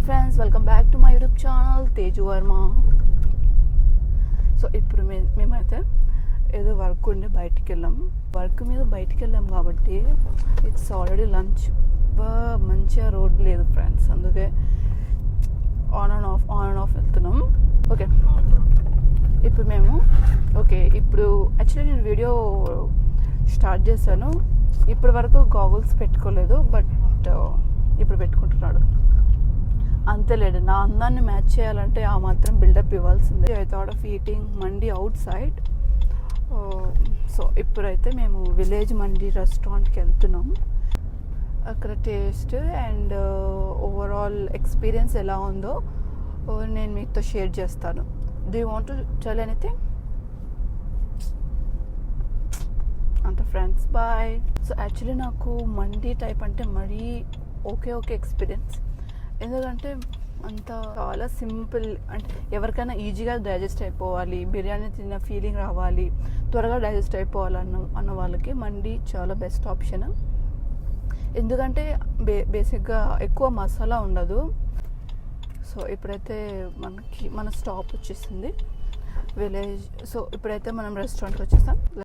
Friends, welcome back to my YouTube channel Teju Varma. So ఇప్పుడు మేమైతే ఏదో వర్క్ ఉండి బయటికి వెళ్ళాం. వర్క్ మీద బయటికి వెళ్ళాం కాబట్టి ఇట్స్ ఆల్రెడీ లంచ్. మంచిగా రోడ్ లేదు ఫ్రెండ్స్, అందుకే ఆన్ అండ్ ఆఫ్ వెళ్తున్నాం. ఓకే, ఇప్పుడు ఇప్పుడు యాక్చువల్లీ నేను వీడియో స్టార్ట్ చేశాను. ఇప్పటి వరకు గాగుల్స్ పెట్టుకోలేదు, బట్ ఇప్పుడు పెట్టుకుంటున్నాడు. అంతేలేడు, నా అందాన్ని మ్యాచ్ చేయాలంటే ఆ మాత్రం బిల్డప్ ఇవ్వాల్సిందే. I thought of eating mandi out side. So ఇప్పుడైతే మేము విలేజ్ మండీ రెస్టారెంట్కి వెళ్తున్నాం. అక్కడ టేస్ట్ అండ్ ఓవరాల్ ఎక్స్పీరియన్స్ ఎలా ఉందో నేను మీతో షేర్ చేస్తాను. Do you want to tell anything? అంటే ఫ్రెండ్స్ బాయ్. సో యాక్చువల్లీ నాకు మండీ టైప్ అంటే మరీ ఓకే ఎక్స్పీరియన్స్. ఎందుకంటే అంత చాలా సింపుల్, అంటే ఎవరికైనా ఈజీగా డైజెస్ట్ అయిపోవాలి, బిర్యానీ తిన్న ఫీలింగ్ రావాలి, త్వరగా డైజెస్ట్ అయిపోవాలి అన్న వాళ్ళకి మండీ చాలా బెస్ట్ ఆప్షన్. ఎందుకంటే బేసిక్గా ఎక్కువ మసాలా ఉండదు. సో ఇప్పుడైతే మన స్టాప్ వచ్చేసింది విలేజ్. సో ఇప్పుడైతే మనం రెస్టారెంట్కి వచ్చేస్తాం.